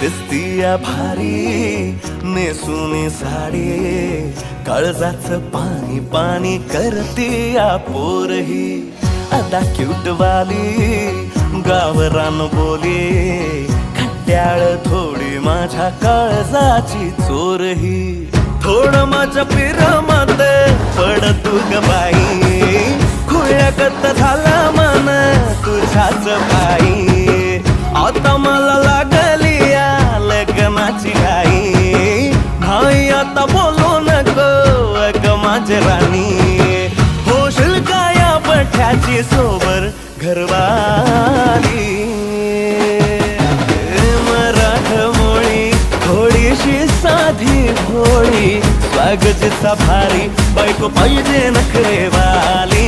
दिसतीया भारी नेसून साडी, काळजाचं पाणी पाणी करतीया पोरही. अदा क्यूट वाली गावरान बोली, खट्याळ थोडी माझ्या काळजाची चोरही. थोडं माझ्या पिरामात पड तू ग बाई, खुळ्यागत झाला मन तुझ्याच पायी. आता मला लागली या लग्नाची घाई, नाही आता बोलू नको अग माझी राणी. होशील का या बठ्याची सोबर घरवाली. मराठमोळी थोडीशी साधी भोळी, स्वागतीचा भारी बायको पाहिजे नखरेवाली.